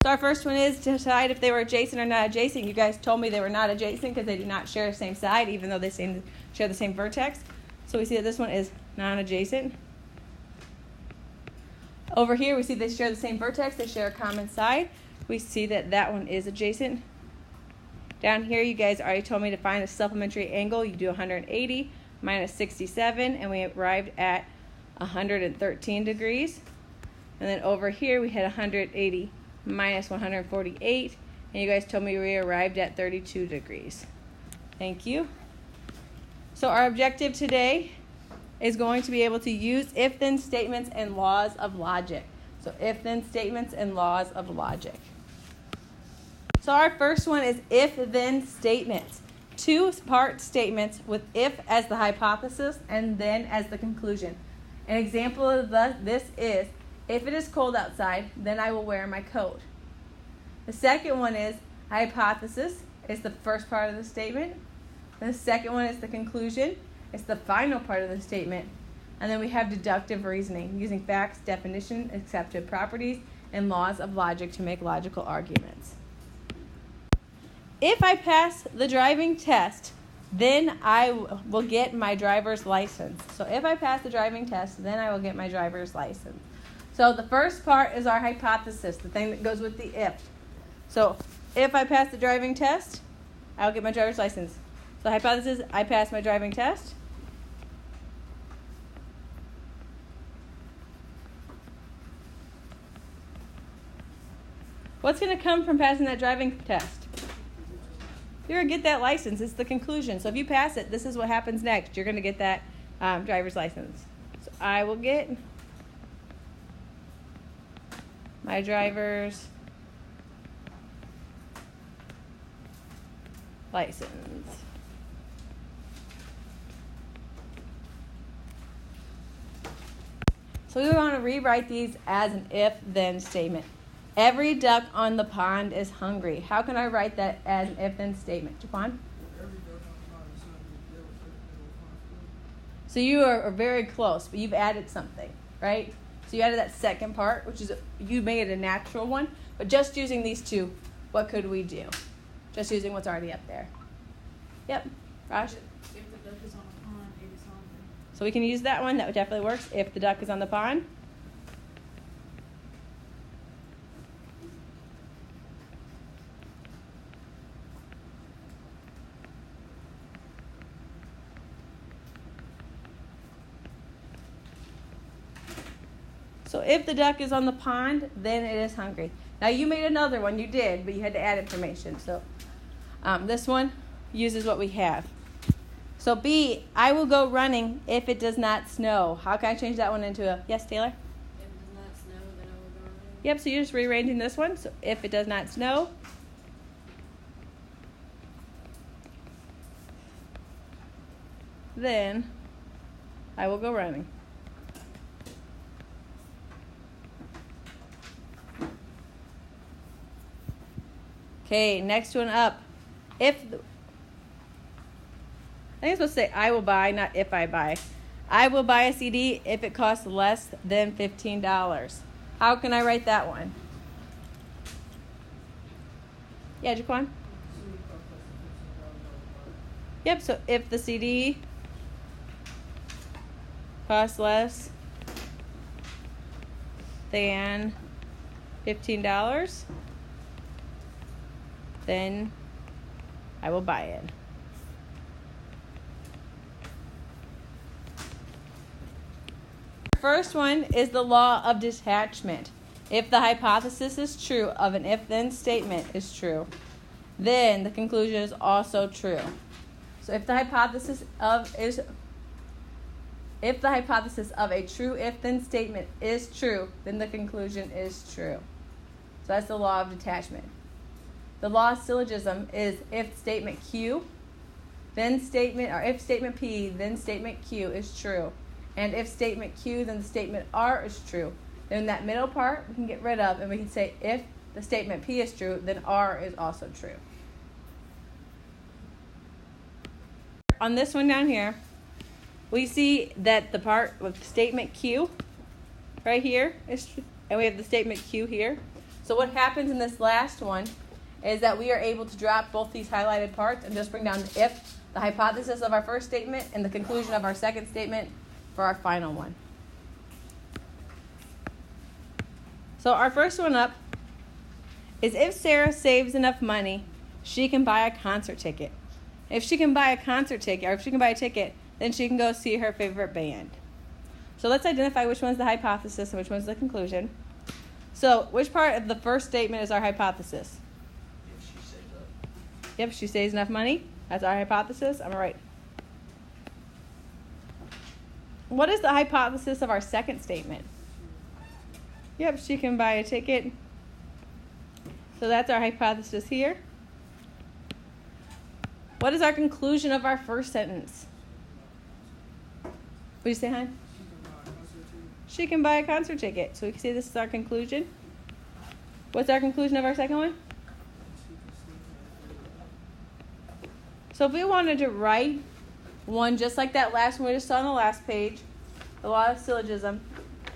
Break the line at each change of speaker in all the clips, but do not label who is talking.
So our first one is to decide if they were adjacent or not adjacent. You guys told me they were not adjacent because they do not share the same side, even though they share the same vertex. So we see that this one is non-adjacent. Over here, we see they share the same vertex. They share a common side. We see that that one is adjacent. Down here, you guys already told me to find a supplementary angle. You do 180 minus 67, and we arrived at 113 degrees. And then over here, we had 180 minus 148, and you guys told me we arrived at 32 degrees. Thank you. So our objective today is going to be able to use if-then statements and laws of logic. So if-then statements and laws of logic. So our first one is if-then statements. Two-part statements with if as the hypothesis and then as the conclusion. An example of this is, if it is cold outside, then I will wear my coat. The second one is hypothesis. It's the first part of the statement. The second one is the conclusion. It's the final part of the statement. And then we have deductive reasoning, using facts, definition, accepted properties, and laws of logic to make logical arguments. If I pass the driving test, then I will get my driver's license. So if I pass the driving test, then I will get my driver's license. So the first part is our hypothesis, the thing that goes with the if. So if I pass the driving test, I'll get my driver's license. So hypothesis, I pass my driving test. What's going to come from passing that driving test? You're going to get that license. It's the conclusion. So if you pass it, this is what happens next. You're going to get that driver's license. So I will get my driver's license. So we want to rewrite these as an if-then statement. Every duck on the pond is hungry. How can I write that as an if-then statement? Jaquan? So you are very close, but you've added something, right? So you added that second part, which is, you made it a natural one. But just using these two, what could we do? Just using what's already up there. Yep, Raj?
If the duck is on a pond, it is hungry.
So we can use that one. That definitely works. If the duck is on the pond. So if the duck is on the pond, then it is hungry. Now you made another one. You did, but you had to add information. So this one uses what we have. So B, I will go running if it does not snow. How can I change that one into a, yes, Taylor?
If it does not snow, then I will go running.
Yep, so you're just rearranging this one. So if it does not snow, then I will go running. Okay, next one up. I think it's supposed to say I will buy, not if I buy. I will buy a CD if it costs less than $15. How can I write that one? Yeah, Jaquan? Yep, so if the CD costs less than $15, then I will buy it. First one is the law of detachment. If the hypothesis is true of an if-then statement is true, then the conclusion is also true. So if the hypothesis of a true if-then statement is true, then the conclusion is true. So that's the law of detachment. The law of syllogism is if statement Q, then statement, or if statement P, then statement Q is true. And if statement Q, then the statement R is true. Then that middle part we can get rid of, and we can say if the statement P is true, then R is also true. On this one down here, we see that the part with statement Q right here is true, and we have the statement Q here. So what happens in this last one is that we are able to drop both these highlighted parts and just bring down the if, the hypothesis of our first statement, and the conclusion of our second statement for our final one. So our first one up is if Sarah saves enough money, she can buy a concert ticket. If she can buy a concert ticket, or if she can buy a ticket, then she can go see her favorite band. So let's identify which one's the hypothesis and which one's the conclusion. So which part of the first statement is our hypothesis?
If she saves up.
Yep, she saves enough money. That's our hypothesis. I'm right. What is the hypothesis of our second statement? Yep, she can buy a ticket. So that's our hypothesis here. What is our conclusion of our first sentence? What did you say, hon? She can buy a concert ticket. So we can say this is our conclusion. What's our conclusion of our second one? So if we wanted to write one just like that last one we just saw on the last page, the law of syllogism,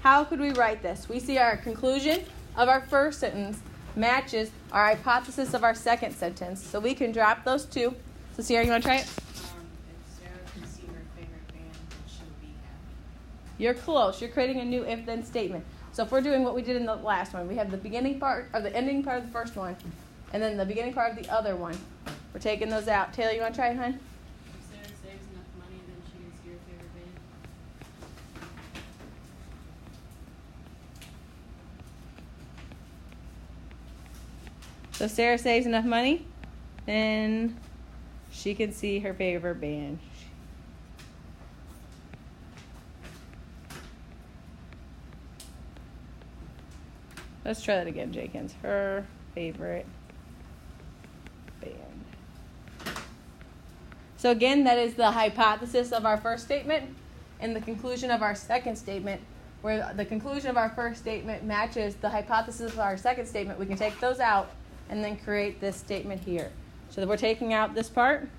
how could we write this? We see our conclusion of our first sentence matches our hypothesis of our second sentence. So we can drop those two. So Sierra, you want to try it?
If Sarah can see her favorite band, then she'll be happy.
You're close. You're creating a new if-then statement. So if we're doing what we did in the last one, we have the beginning part or the ending part of the first one, and then the beginning part of the other one. We're taking those out. Taylor, you want to try it, hon?
If Sarah saves enough money, then she can see her favorite band.
So Sarah saves enough money, then she can see her favorite band. Let's try that again, Jenkins. Her favorite band. So again, that is the hypothesis of our first statement and the conclusion of our second statement. Where the conclusion of our first statement matches the hypothesis of our second statement, we can take those out and then create this statement here. So that we're taking out this part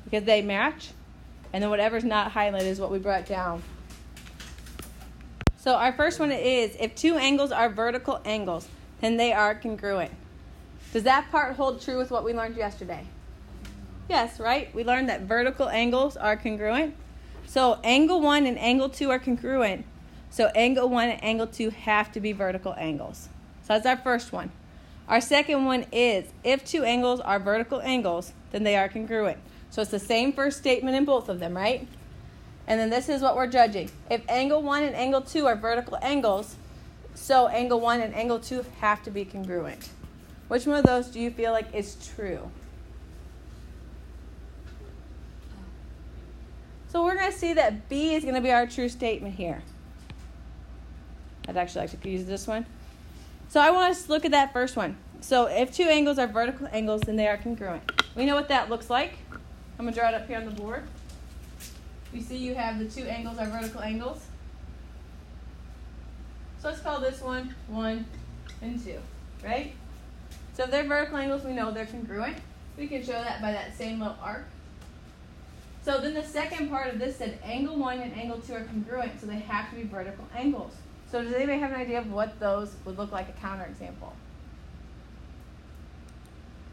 because they match, and then whatever's not highlighted is what we brought down. So our first one is, if two angles are vertical angles, then they are congruent. Does that part hold true with what we learned yesterday? Yes, right? We learned that vertical angles are congruent. So angle 1 and angle 2 are congruent. So angle 1 and angle 2 have to be vertical angles. So that's our first one. Our second one is, if two angles are vertical angles, then they are congruent. So it's the same first statement in both of them, right? And then this is what we're judging. If angle 1 and angle 2 are vertical angles, so angle 1 and angle 2 have to be congruent. Which one of those do you feel like is true? So we're going to see that B is going to be our true statement here. I'd actually like to use this one. So I want us to look at that first one. So if two angles are vertical angles, then they are congruent. We know what that looks like. I'm going to draw it up here on the board. You see you have the two angles are vertical angles. So let's call this one 1 and 2, right? So if they're vertical angles, we know they're congruent. We can show that by that same little arc. So then the second part of this said angle 1 and angle 2 are congruent, so they have to be vertical angles. So does anybody have an idea of what those would look like a counterexample?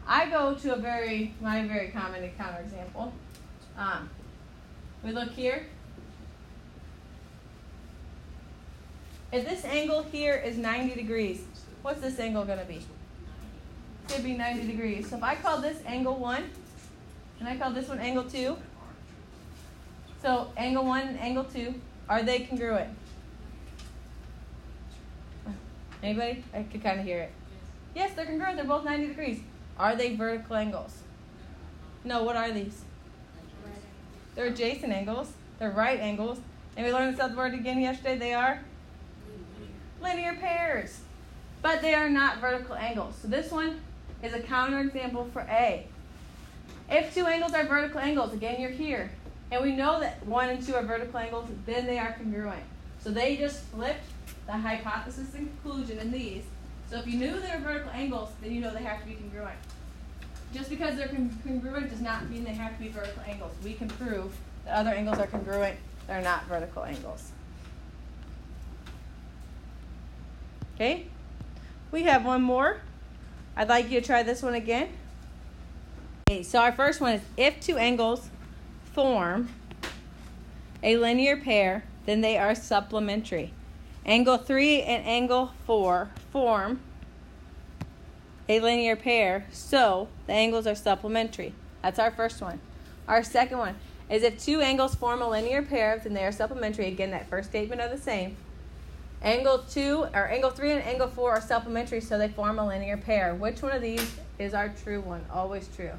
I go to my very common counterexample. We look here. If this angle here is 90 degrees, what's this angle going to be? It's going to be 90 degrees. So if I call this angle 1, and I call this one angle 2, so angle 1 and angle 2, are they congruent? Anybody? I could kind of hear it. Yes, they're congruent. They're both 90 degrees. Are they vertical angles? No, what are these? They're adjacent angles. They're right angles. And we learned this other word again yesterday. They are linear pairs. But they are not vertical angles. So this one is a counterexample for A. If two angles are vertical angles, again, you're here. And we know that 1 and 2 are vertical angles, then they are congruent. So they just flipped the hypothesis and conclusion in these. So if you knew they were vertical angles, then you know they have to be congruent. Just because they're congruent does not mean they have to be vertical angles. We can prove that other angles are congruent. They're not vertical angles. Okay? We have one more. I'd like you to try this one again. Okay, so our first one is if two angles form a linear pair, then they are supplementary. Angle 3 and angle 4 form a linear pair, so the angles are supplementary. That's our first one. Our second one is if two angles form a linear pair, then they are supplementary. Again, that first statement are the same. Angle 3 and angle 4 are supplementary, so they form a linear pair. Which one of these is our true one? Always true.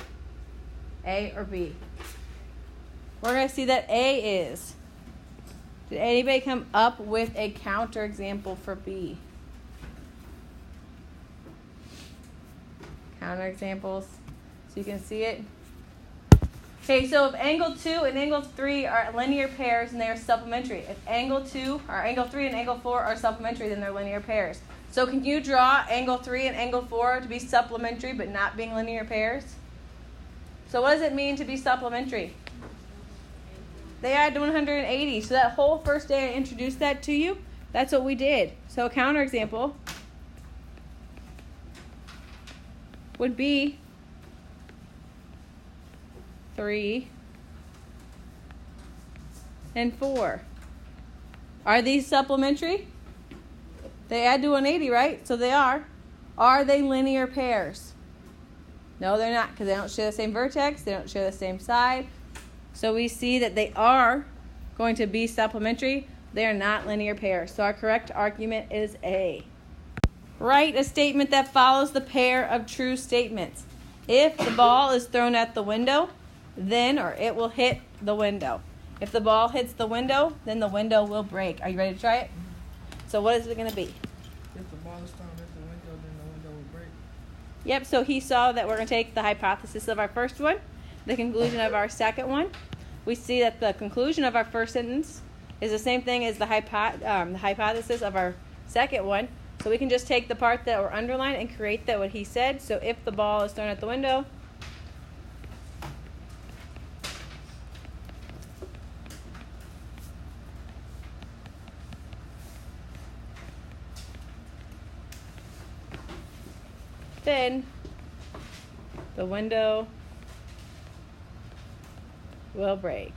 A or B? We're going to see that A is. Did anybody come up with a counterexample for B? Counterexamples, so you can see it. Okay, so if angle 2 and angle 3 are linear pairs, and they are supplementary. If angle 3 and angle 4 are supplementary, then they're linear pairs. So can you draw angle 3 and angle 4 to be supplementary but not being linear pairs? So what does it mean to be supplementary? They add 180. So that whole first day I introduced that to you, that's what we did. So a counterexample would be 3 and 4. Are these supplementary? They add to 180, right? So they are. Are they linear pairs? No, they're not, because they don't share the same vertex. They don't share the same side. So we see that they are going to be supplementary. They are not linear pairs. So our correct argument is A. Write a statement that follows the pair of true statements. If the ball is thrown at the window, then or it will hit the window. If the ball hits the window, then the window will break. Are you ready to try it? So what is it going to be?
If the ball is thrown at the window, then the window will break.
Yep, so he saw that we're going to take the hypothesis of our first one, the conclusion of our second one. We see that the conclusion of our first sentence is the same thing as the hypothesis of our second one. So we can just take the part that were underlined and create that what he said. So if the ball is thrown at the window, then the window will break.